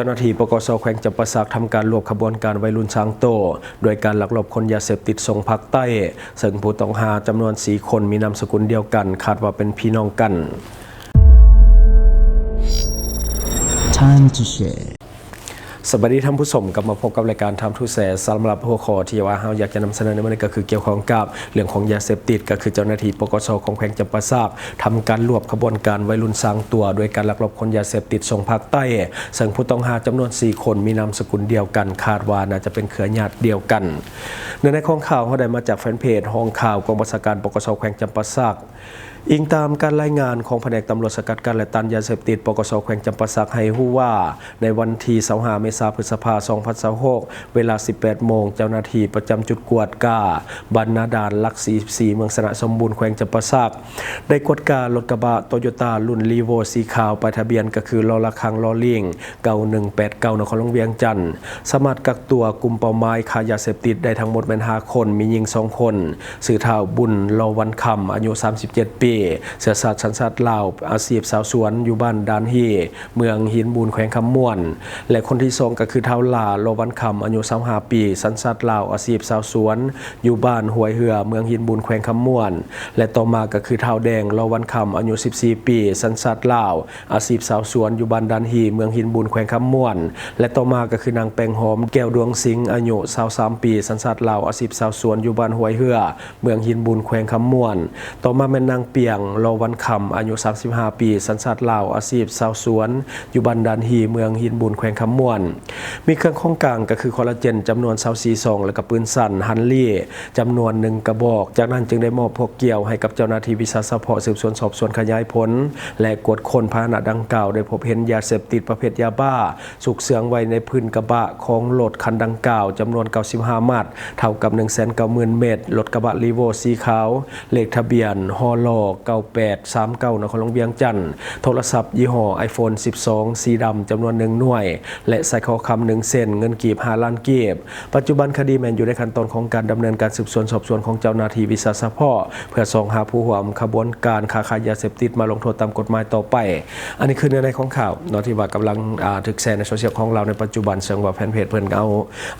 จ้าหน้าที่ปกส.แขวงจำปาสักทำการรวบขบวนการวัยรุ่นช้างโตโดยการลักลอบขนยาเสพติดส่งภาคใต้ซึ่งผู้ต้องหาจำนวน4 คนมีนามสกุลเดียวกันคาดว่าเป็นพี่น้องกัน Time to shareสวัสดีท่านผู้ชมกลับมาพบกับรายการทำทูแสสำหรับหัวข้อที่ว่าเราอยากจะนำเสนอในวันนี้ก็คือเกี่ยวข้องกับเรื่องของยาเสพติดก็คือเจ้าหน้าที่ปกส.ของแขวงจำปาสักทำการรวบขบวนการวัยรุ่นสร้างตัวโดยการลักลอบขนยาเสพติดส่งภาคใต้ซึ่งผู้ต้องหาจำนวน4 คนมีนามสกุลเดียวกันคาดว่าน่าจะเป็นเครือญาติเดียวกันในข้อข่าวเขาได้มาจากแฟนเพจห้องข่าวกองบัญชาการปกส.แขวงจำปาสักอิงตามการรายงานของแผนกตำรวจสกัดกั้นและต้านยาเสพติดปกส.แขวงจำปาสักให้รู้ว่าในวันที่25 เมษายน พฤษภาคม 2026 เวลา 18 โมงเจ้าหน้าที่ประจำจุดกวดกาบรรณาด่านหลัก 44 เมืองสระสมบูรณ์แขวงจำปาสักได้กวดการรถกระบะโตโยต้ารุ่นลีโวสีขาวป้ายทะเบียนก็คือลอละคังลอลิง9189นครหลวงเวียงจันทร์สามารถกักตัวกลุ่มเป้าหมายค้ายาเสพติดได้ทั้งหมดเป็น5 คนมีหญิง2 คนสื่อท้าวบุญลอวันคำอายุ37 ปีเสือสัตว์สัญชาติลาวอาชีพสาวสวนอยู่บ้านดานฮีเมืองหินบูนแขวงคำม่วนและคนที่2ก็คือเท้าลาโลวันคำอายุ25 ปีสัญชาติลาวอาชีพสาวสวนอยู่บ้านห้วยเหือเมืองหินบูนแขวงคำม่วนและต่อมาก็คือเท้าแดงโลวันคำอายุ14 ปีสัญชาติลาวอาชีพสาวสวนอยู่บ้านดานฮีเมืองหินบูนแขวงคำม่วนและต่อมาก็คือนางแปงหอมแก้วดวงสิงห์อายุ23 ปีสัญชาติลาวอาชีพสาวสวนอยู่บ้านห้วยเหือเมืองหินบูนแขวงคำม่วนต่อมาเป็นนางเปียงโลวันคำอายุ35 ปีสัญชาติลาวอาชีพชาวสวนอยู่บ้านดานฮีเมืองหินบุญแขวงคำม่วนมีเครื่องข้องกลางก็คือคอลลาเจนจำนวน24 ซองและก็ปืนสั้นฮันลี่จำนวน1 กระบอกจากนั้นจึงได้มอบพวกเกี่ยวให้กับเจ้าหน้าที่วิสาสะเพาะสืบสวนสอบสวนขยายผลและกวดค้นพาหนะดังกล่าวได้พบเห็นยาเสพติดประเภทยาบ้าสุกเสืองไว้ในพื้นกระบะของรถคันดังกล่าวจำนวน95 มัดเท่ากับ 190,000 เม็ดรถกระบะลีโวสีขาวเลขทะเบียนฮอล9839นครหลวงเวียงจันทร์โทรศัพท์ยี่ห้อ iPhone 12 สีดำจำนวน1 หน่วยและใส่ข้อคำ1 เส้นเงินกีบ5 ล้านกีบปัจจุบันคดีแมนอยู่ในขั้นตอนของการดำเนินการสืบสวนสอบสวนของเจ้าหน้าที่วิสาสะเพาะเพื่อส่งหาผู้ร่วมขบวนการค้าขายยาเสพติดมาลงโทษตามกฎหมายต่อไปอันนี้คือเนื้อในของข่าวเนาะที่ว่ากำลังถึกแชร์ในโซเชียลของเราในปัจจุบันเชิงว่าแฟนเพจเพิ่นเ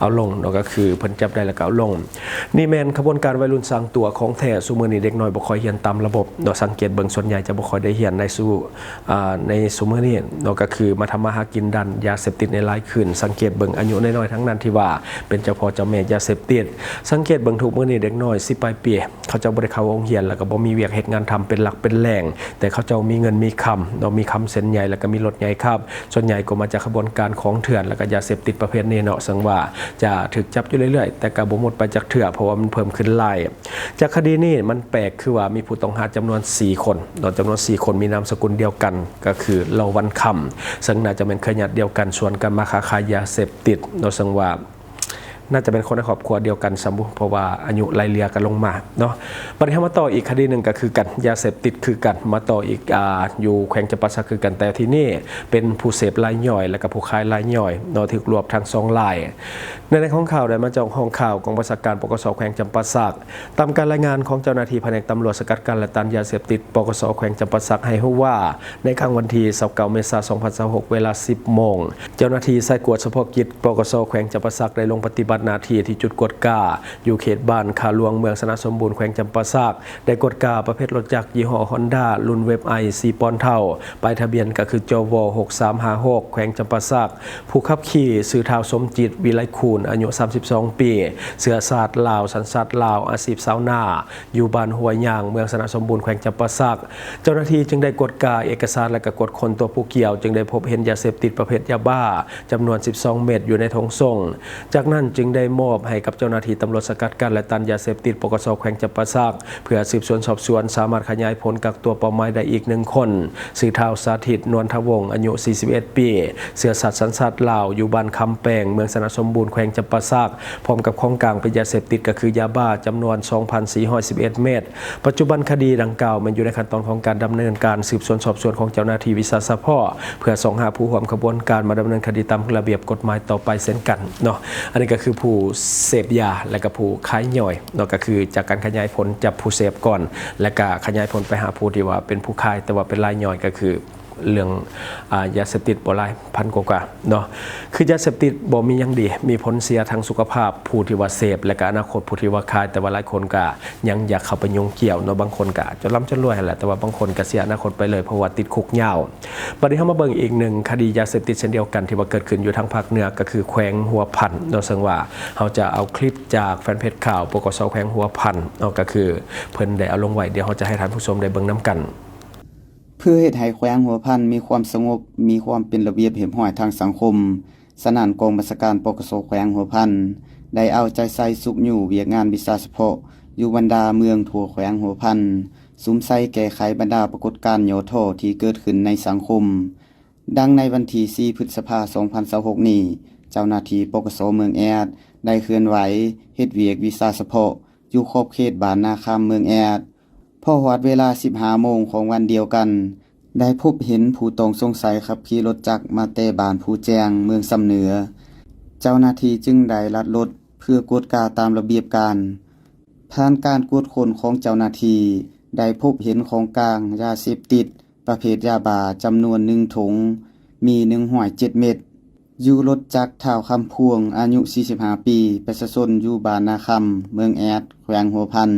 อาลงเนาะก็คือเพิ่นจับได้แล้วก็เอาลงนี่แมนขบวนการวัยรุ่นสร้างตัวของแท้ซุมื้อนี้เด็กน้อยบ่ค่อยเรียนตามระบบเนาะสังเกตเบิ่งส่วนใหญ่จะบ่ค่อยได้เรียนในซุมื้อนี้เนาะก็คือมาทำมาหากินดันยาเสพติดในหลายคืนสังเกตเบิ่งอายุน้อยๆทั้งนั้นที่ว่าเป็นเจ้าพ่อเจ้าแม่ยาเสพติดสังเกตเบิ่งทุกมื้อนี้เด็กน้อย10 ปลายปีเขาจะบ่ได้เข้าโรงเรียนแล้วก็บ่มีเวียกเฮ็ดงานทำเป็นหลักเป็นแหล่งแต่เขาจะมีเงินมีคำเนาะมีคำเส้นใหญ่แล้วก็มีรถใหญ่ครับส่วนใหญ่ก็มาจากขบวนการของเถื่อนแล้วก็ยาเสพติดประเภทนี้เนาะซึ่งว่าจะถูกจับอยู่เรื่อยๆแต่ก็บ่หมดไปจากเถื่อเพราะว่ามันเพิ่มขึ้นหลายจากคดีนี้มันแปลกคือว่ามีผู้ต้องหาจำนวน4 คนเนาะจำนวน4 คนมีนามสกุลเดียวกันก็คือเลาวันคำซึ่งน่าจะเป็นเครือญาติเดียวกันส่วนการมาค้าขายยาเสพติดโดยซึ่งว่าน่าจะเป็นคนในครอบครัวเดียวกันสมบูรณ์เพราะว่าอายุไล่เลี่ยกันลงมาเนาะบัดนี้มาต่ออีกคดีหนึ่งก็คือกันยาเสพติดคือกันมาต่ออีกอยู่แขวงจำปาสักคือกันแต่ที่นี่เป็นผู้เสพรายย่อยและก็ผู้ขายรายย่อยเนาะถูกรวบทั้ง2 รายในของข่าวได้มาจากห้องข่าวของบัญชาการปกส.แขวงจำปาสักตามการรายงานของเจ้าหน้าที่แผนกตำรวจสกัดกั้นและต้านยาเสพติดปกส.แขวงจำปาสักให้รู้ว่าในค่ำวันที่29 เมษายน 2026 เวลา 10 โมงเจ้าหน้าที่สายกวดเฉพาะกิจปกส.แขวงจำปาสักได้ลงปฏิบัติหน้าที่ที่จุดกวดกาอยู่เขตบ้านขาหลวงเมืองสระสมบูรณ์แขวงจำปาสักได้กวดกาประเภทรถจักรยี่ห้อ Honda รุ่นเว็บไอ4 ปอนด์เท่าป้ายทะเบียนก็คือจว6356แขวงจำปาสักผู้ขับขี่สื่อท้าวสมจิตวิไลคูณอายุ32 ปีเสือศาสตร์ลาวสัญชาติลาวอาชีพชาวนาอยู่บ้านห้วยยางเมืองสระสมบูรณ์แขวงจำปาสักเจ้าหน้าที่จึงได้กวดกาเอกสารและก็กวดคนตัวผู้เกี่ยวจึงได้พบเห็นยาเสพติดประเภทยาบ้าจำนวน12 เม็ดอยู่ในถุงส่งจากนั้นจึงได้มอบให้กับเจ้าหน้าที่ตำรวจสกัดกั้นและต้านยาเสพติดปกส.แขวงจำปาสักเพื่อสืบสวนสอบสวนสามารถขยายผลกักตัวเป้าหมายได้อีก1 คนสื่อท้าวสาธิตนวลทวงศ์อายุ41 ปีเสือสัตว์สัญชาติลาวอยู่บ้านคำแปงเมืองสระสมบูรณ์แขวงจำปาสักพร้อมกับของกลางเป็นยาเสพติดก็คือยาบ้าจำนวน 2,411 เม็ดปัจจุบันคดีดังกล่าวมันอยู่ในขั้นตอนของการดำเนินการสืบสวนสอบสวนของเจ้าหน้าที่วิสาสะเพาะเพื่อส่งหาผู้ร่วมขบวนการมาดำเนินคดีตามระเบียบกฎหมายต่อไปเช่นกันเนาะอันนี้ก็คือผู้เสพยาและก็ผู้ขายย่อยเนาะก็คือจากการขยายผลจับผู้เสพก่อนและก็ขยายผลไปหาผู้ที่ว่าเป็นผู้ขายแต่ว่าเป็นรายย่อยก็คือ เรื่องยาเสพติดบ่หลายพันกว่าเนาะคือยาเสพติดบ่มีหยังดีมีผลเสียทางสุขภาพผู้ที่ว่าเสพและก็อนาคตผู้ที่ว่าขายแต่ว่าหลายคนก็ยังอยากเข้าไปยุ่งเกี่ยวเนาะบางคนก็จนร่ำจนรวยแหละแต่ว่าบางคนก็เสียอนาคตไปเลยเพราะว่าติดคุกยาวบัดนี้เฮามาเบิ่งอีกหนึ่งคดียาเสพติดเช่นเดียวกันที่ว่าเกิดขึ้นอยู่ทางภาคเหนือก็คือแขวงหัวพันเนาะซึ่งว่าเฮาจะเอาคลิปจากแฟนเพจข่าวปกส.แขวงหัวพันเนาะก็คือเพิ่นได้เอาลงไว้เดี๋ยวเฮาจะให้ท่านผู้ชมได้เบิ่งนํกัน เพื่อเฮ็ดให้แขวงหัวพันมีความสงบมีความเป็นระเบียบเรียบร้อยทางสังคมสนั่นกองบัญชาการปกส.แขวงหัวพันได้เอาใจใส่สุขอยู่เวียกงานวิชาเฉพาะอยู่บรรดาเมืองทั่วแขวงหัวพันสุมใส่แก้ไขบรรดาปรากฏการณ์โยโทที่เกิดขึ้นในสังคมดังในวันที่4พฤษภาคม2026นี้เจ้าหน้าที่ปกส.เมืองแอดได้เคลื่อนไหวเฮ็ดเวียกวิชาเฉพาะอยู่ขอบเขตบ้านนาคำเมืองแอดพอฮอดเวลา 15 โมงของวันเดียวกันได้พบเห็นผู้ต้องสงสัยขับขี่รถจักรมาแต่บ้านผู้แจงเมืองสำเหนือเจ้าหน้าที่จึงได้ลัดรถเพื่อกวดกาตามระเบียบการผ่านการกวดค้นของเจ้าหน้าที่ได้พบเห็นของกลางยาเสพติดประเภทยาบ้าจำนวน1ถุงมี107 เม็ดอยู่รถจักรเท้าคำพวงอายุ45 ปีประชาชนอยู่บ้านนาคำเมืองแอดแขวงหัวพัน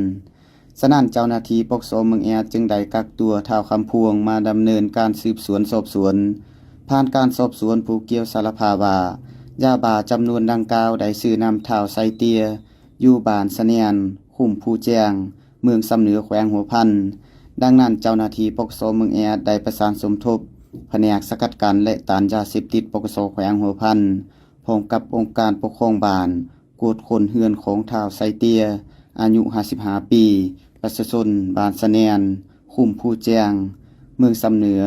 ฉะนั้นเจ้าหน้าที่ปกส.เมืองแอดจึงได้กักตัวท้าวคำพวงมาดำเนินการสืบสวนสอบสวนผ่านการสอบสวนผู้เกี่ยวสารภาพว่ายาบ้าจำนวนดังกล่าวได้ซื้อนำท้าวไซเตียอยู่บ้านเสนียนคุ้มผู้แจ้งเมืองสำเหนือแขวงหัวพันดังนั้นเจ้าหน้าที่ปกส.เมืองแอดได้ประสานสมทบแผนกสกัดกั้นและต้านยาเสพติดปกส.แขวงหัวพันพร้อมกับองค์การปกครองบ้านกวดค้นเฮือนของท้าวไซเตียอายุ55 ปีประชาชนบ้านสะแนนคุ้มผู้แจ้งเมืองสำเหนือ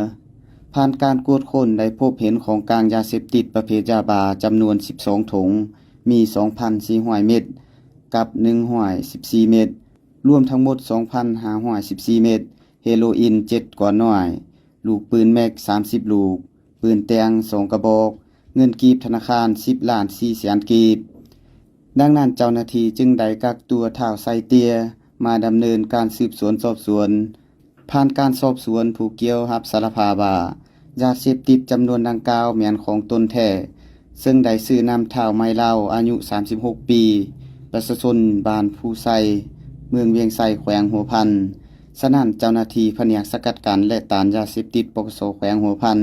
ผ่านการกวดค้นได้พบเห็นของกลางยาเสพติดประเภทยาบ้าจำนวน12ถุงมี 2,400 เม็ดกับ114 เม็ดรวมทั้งหมด 2,514 เม็ดเฮโรอีน7ก้อนน้อยลูกปืนแม็ก30ลูกปืนแตง2กระบอกเงินกีบธนาคาร10ล้าน4แสนกีบดังนั้นเจ้าหน้าที่จึงได้กักตัวท้าวไซเตียมาดำเนินการสืบสวนสอบสวนผ่านการสอบสวนผู้เกี่ยวรับสารภาพว่ายาเสพติดจำนวนดังกล่าวแม่นของตนแท้ซึ่งได้ซื้อนำท้าวไม้เล่าอายุ36 ปีประชาชนบ้านผู้ไซเมืองเวียงไซแขวงหัวพันฉะนั้นเจ้าหน้าที่แผนกสกัดกั้นและต้านยาเสพติดปกส.แขวงหัวพัน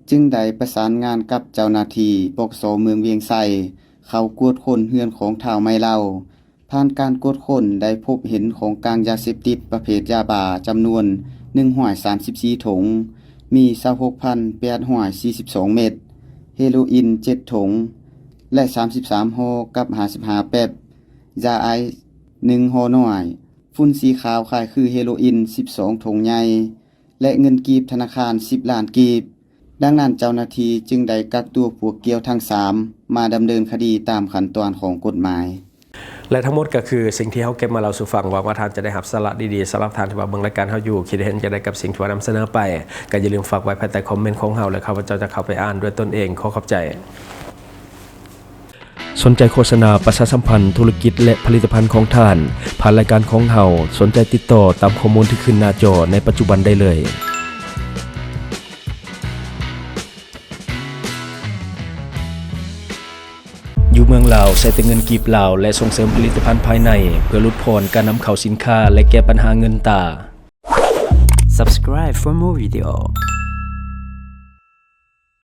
จึงได้ประสานงานกับเจ้าหน้าที่ปกส.เมืองเวียงไซเข้ากวดค้นเฮือนของท้าวไม้เล่าผ่านการกวดค้นได้พบเห็นของกลางยาเสพติดประเภทยาบ้าจำนวน134ถุงมี 26,842 เม็ดเฮโรอีน7ถุงและ33ห่อกับ55แป๊บยาไอซ์1ห่อน้อยฝุ่นสีขาวคล้ายคือเฮโรอีน12ถุงใหญ่และเงินกีบธนาคาร10ล้านกีบดังนั้นเจ้าหน้าที่จึงได้กักตัวผู้เกี่ยวทั้ง3มาดำเนินคดีตามขั้นตอนของกฎหมายและทั้งหมดก็คือสิ่งที่เขาเก็บมาเราสู่ฟังหวังว่าท่านจะได้รับสาระดีๆสำหรับท่านที่ว่าเบิ่งรายการเขาอยู่คิดเห็นจะได้กับสิ่งที่ว่านำเสนอไปก็อย่าลืมฝากไว้ภายใต้คอมเมนต์ของเราและข้าพเจ้าจะเข้าไปอ่านด้วยตนเองขอขอบใจสนใจโฆษณาประชาสัมพันธ์ธุรกิจและผลิตภัณฑ์ของท่านผ่านรายการของเราสนใจติดต่อตามข้อมูลที่ขึ้นหน้าจอในปัจจุบันได้เลยอยู่เมืองลาวใช้แต่เงินกีบลาวและส่งเสริมผลิตภัณฑ์ภายในเพื่อลดพรการนำเข้าสินค้าและแก้ปัญหาเงินตา Subscribe for more video.